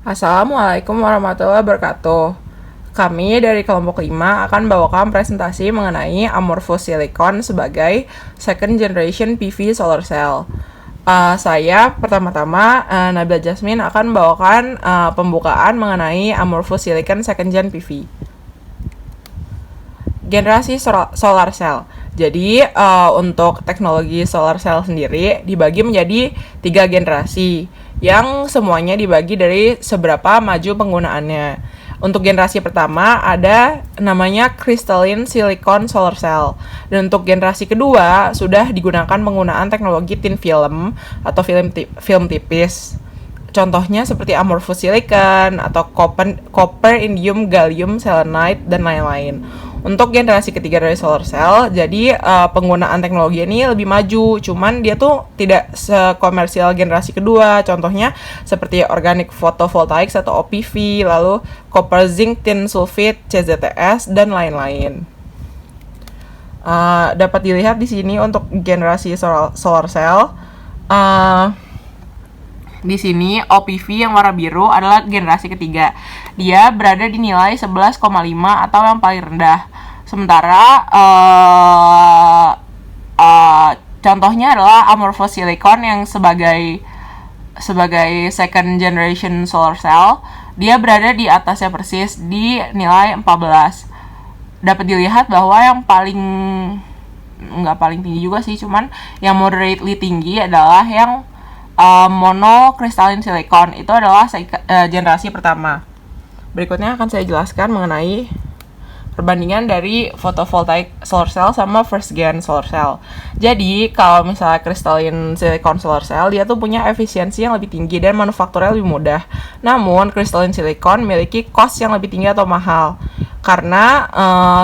Assalamualaikum warahmatullahi wabarakatuh. Kami dari kelompok 5 akan bawakan presentasi mengenai amorphous silicon sebagai second generation PV solar cell. Saya pertama-tama Nabila Jasmine akan bawakan pembukaan mengenai amorphous silicon second gen PV. Generasi solar cell. Jadi untuk teknologi solar cell sendiri dibagi menjadi 3 generasi yang semuanya dibagi dari seberapa maju penggunaannya. Untuk generasi pertama ada namanya crystalline silicon solar cell. Dan untuk generasi kedua sudah digunakan penggunaan teknologi thin film atau film tipis. Contohnya seperti amorphous silicon atau copper, indium, gallium, selenide, dan lain-lain. Untuk generasi ketiga dari solar cell, jadi penggunaan teknologi ini lebih maju, cuman dia tuh tidak sekomersial generasi kedua. Contohnya seperti organic photovoltaics atau OPV, lalu copper zinc tin sulfate CZTS, dan lain-lain. Dapat dilihat di sini untuk generasi solar cell. Di sini OPV yang warna biru adalah generasi ketiga. Dia berada di nilai 11,5 atau yang paling rendah. Sementara contohnya adalah amorphous silicon yang sebagai second generation solar cell. Dia berada di atasnya persis di nilai 14. Dapat dilihat bahwa yang nggak paling tinggi juga sih, cuman yang moderately tinggi adalah yang monocrystalline silicon. Itu adalah generasi pertama. Berikutnya akan saya jelaskan mengenai perbandingan dari photovoltaic solar cell sama first gen solar cell. Jadi kalau misalnya crystalline silicon solar cell, dia tuh punya efisiensi yang lebih tinggi dan manufakturnya lebih mudah. Namun crystalline silicon memiliki cost yang lebih tinggi atau mahal. Karena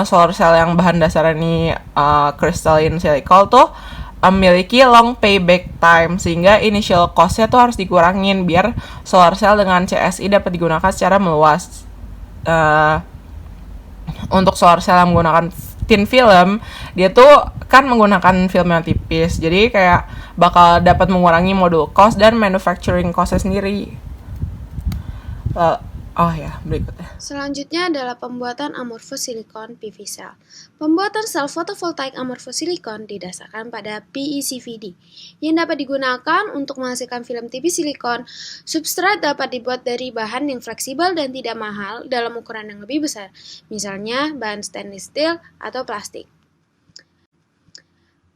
solar cell yang bahan dasarnya ini crystalline silicon tuh memiliki long payback time, sehingga initial cost-nya tuh harus dikurangin biar solar cell dengan CSI dapat digunakan secara meluas. Untuk solar cell yang menggunakan thin film, dia tuh kan menggunakan film yang tipis, jadi kayak bakal dapat mengurangi modul cost dan manufacturing cost-nya sendiri. Berikutnya. Selanjutnya adalah pembuatan amorphous silicon PV cell. Pembuatan sel fotovoltaik amorphous silicon didasarkan pada PECVD yang dapat digunakan untuk menghasilkan film tipis silikon. Substrat dapat dibuat dari bahan yang fleksibel dan tidak mahal dalam ukuran yang lebih besar, misalnya bahan stainless steel atau plastik.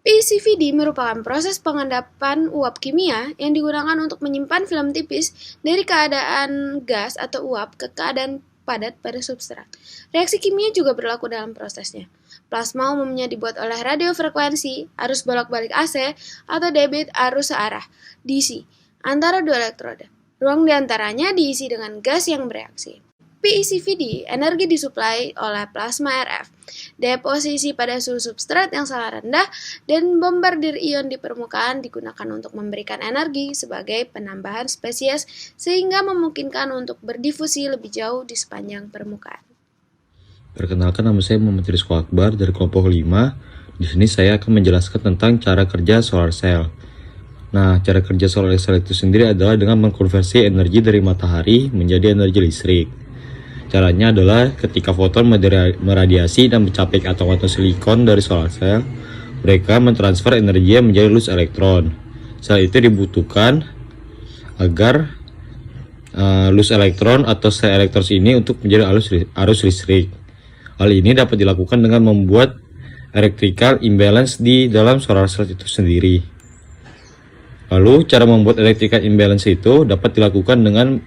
PECVD merupakan proses pengendapan uap kimia yang digunakan untuk menyimpan film tipis dari keadaan gas atau uap ke keadaan padat pada substrat. Reaksi kimia juga berlaku dalam prosesnya. Plasma umumnya dibuat oleh radiofrekuensi, arus bolak-balik AC, atau debit arus searah, DC, antara dua elektroda. Ruang diantaranya diisi dengan gas yang bereaksi. PECVD, energi disuplai oleh plasma RF, deposisi pada suhu substrat yang sangat rendah, dan bombardir ion di permukaan digunakan untuk memberikan energi sebagai penambahan spesies sehingga memungkinkan untuk berdifusi lebih jauh di sepanjang permukaan. Perkenalkan, nama saya Muhammad Rizko Akbar dari kelompok 5. Di sini saya akan menjelaskan tentang cara kerja solar cell. Nah, cara kerja solar cell itu sendiri adalah dengan mengkonversi energi dari matahari menjadi energi listrik. Caranya adalah ketika foton meradiasi dan mencapai atom-atom silikon dari solar cell, mereka mentransfer energi menjadi loose elektron. Sel itu dibutuhkan agar loose elektron atau sel elektron ini untuk menjadi arus listrik. Hal ini dapat dilakukan dengan membuat electrical imbalance di dalam solar cell itu sendiri. Lalu cara membuat electrical imbalance itu dapat dilakukan dengan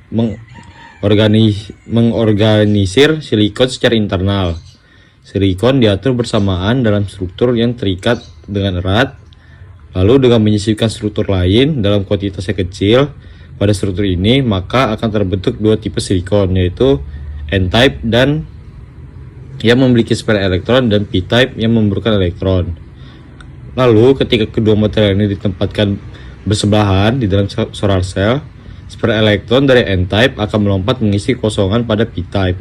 mengorganisir silikon secara internal. Silikon diatur bersamaan dalam struktur yang terikat dengan erat, lalu dengan menyisipkan struktur lain dalam kuantitas yang kecil pada struktur ini, maka akan terbentuk dua tipe silikon, yaitu N-type dan yang memiliki spare elektron dan P-type yang memburukan elektron. Lalu ketika kedua material ini ditempatkan bersebelahan di dalam solar cell, spare elektron dari N-type akan melompat mengisi kosongan pada P-type,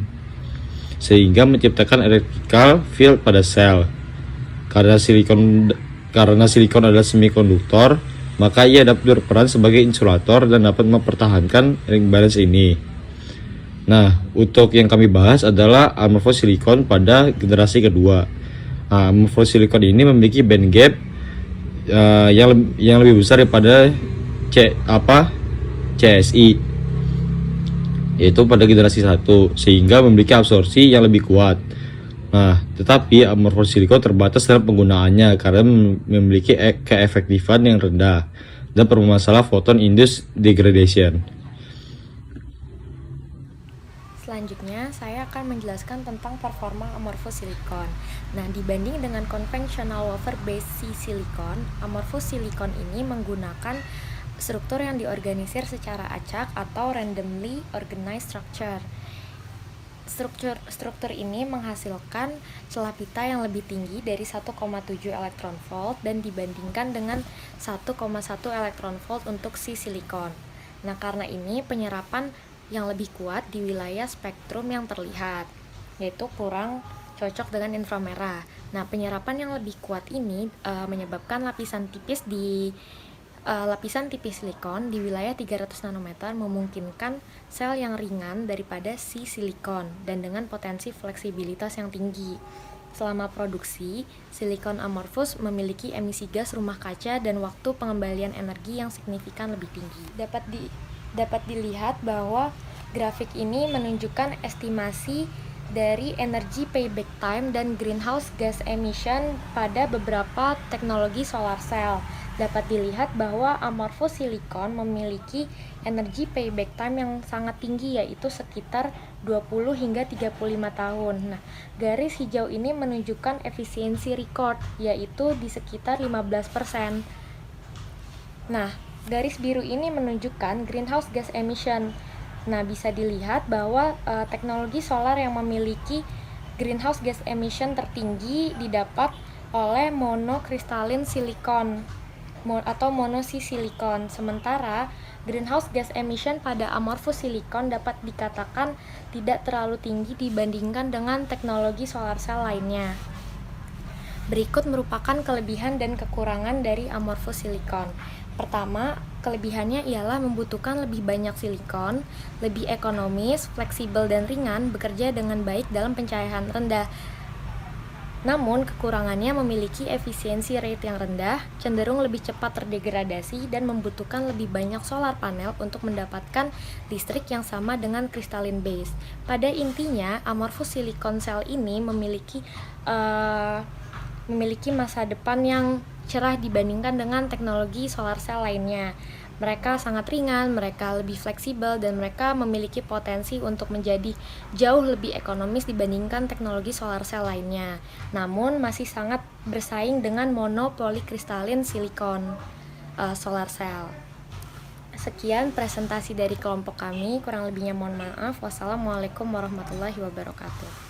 sehingga menciptakan electrical field pada sel. Karena silikon adalah semikonduktor, maka ia dapat berperan sebagai insulator dan dapat mempertahankan ring balance ini. Nah, untuk yang kami bahas adalah amorphous silicon pada generasi kedua. Nah, amorphous silicon ini memiliki band gap yang lebih besar daripada CSI, yaitu pada generasi 1, sehingga memiliki absorpsi yang lebih kuat. Nah, tetapi amorphous silicon terbatas dalam penggunaannya karena memiliki keefektifan yang rendah dan bermasalah photon induced degradation. Selanjutnya, saya akan menjelaskan tentang performa amorphous silicon. Nah, dibanding dengan conventional wafer-based silicon, amorphous silicon ini menggunakan struktur yang diorganisir secara acak atau randomly organized structure. Struktur ini menghasilkan celah pita yang lebih tinggi dari 1,7 elektron volt dan dibandingkan dengan 1,1 elektron volt untuk silikon. Nah, karena ini penyerapan yang lebih kuat di wilayah spektrum yang terlihat, yaitu kurang cocok dengan inframerah. Nah, penyerapan yang lebih kuat ini menyebabkan lapisan tipis silikon di wilayah 300 nanometer memungkinkan sel yang ringan daripada silikon dan dengan potensi fleksibilitas yang tinggi. Selama produksi, silikon amorphous memiliki emisi gas rumah kaca dan waktu pengembalian energi yang signifikan lebih tinggi. Dapat dilihat bahwa grafik ini menunjukkan estimasi dari energy payback time dan greenhouse gas emission pada beberapa teknologi solar cell. Dapat dilihat bahwa amorphous silicon memiliki energy payback time yang sangat tinggi, yaitu sekitar 20 hingga 35 tahun. Nah, garis hijau ini menunjukkan efisiensi record, yaitu di sekitar 15%. Nah, garis biru ini menunjukkan greenhouse gas emission. Nah, bisa dilihat bahwa teknologi solar yang memiliki greenhouse gas emission tertinggi didapat oleh monokristalin silikon atau monosilikon. Sementara greenhouse gas emission pada amorphous silicon dapat dikatakan tidak terlalu tinggi dibandingkan dengan teknologi solar cell lainnya. Berikut merupakan kelebihan dan kekurangan dari amorphous silicon. Pertama, kelebihannya ialah membutuhkan lebih banyak silikon, lebih ekonomis, fleksibel dan ringan, bekerja dengan baik dalam pencahayaan rendah. Namun, kekurangannya memiliki efisiensi rate yang rendah, cenderung lebih cepat terdegradasi, dan membutuhkan lebih banyak solar panel untuk mendapatkan listrik yang sama dengan crystalline base. Pada intinya, amorphous silicon cell ini memiliki masa depan yang cerah dibandingkan dengan teknologi solar cell lainnya. Mereka sangat ringan, mereka lebih fleksibel, dan mereka memiliki potensi untuk menjadi jauh lebih ekonomis dibandingkan teknologi solar cell lainnya. Namun masih sangat bersaing dengan monopolikristalin silikon solar cell. Sekian presentasi dari kelompok kami, kurang lebihnya mohon maaf. Wassalamualaikum warahmatullahi wabarakatuh.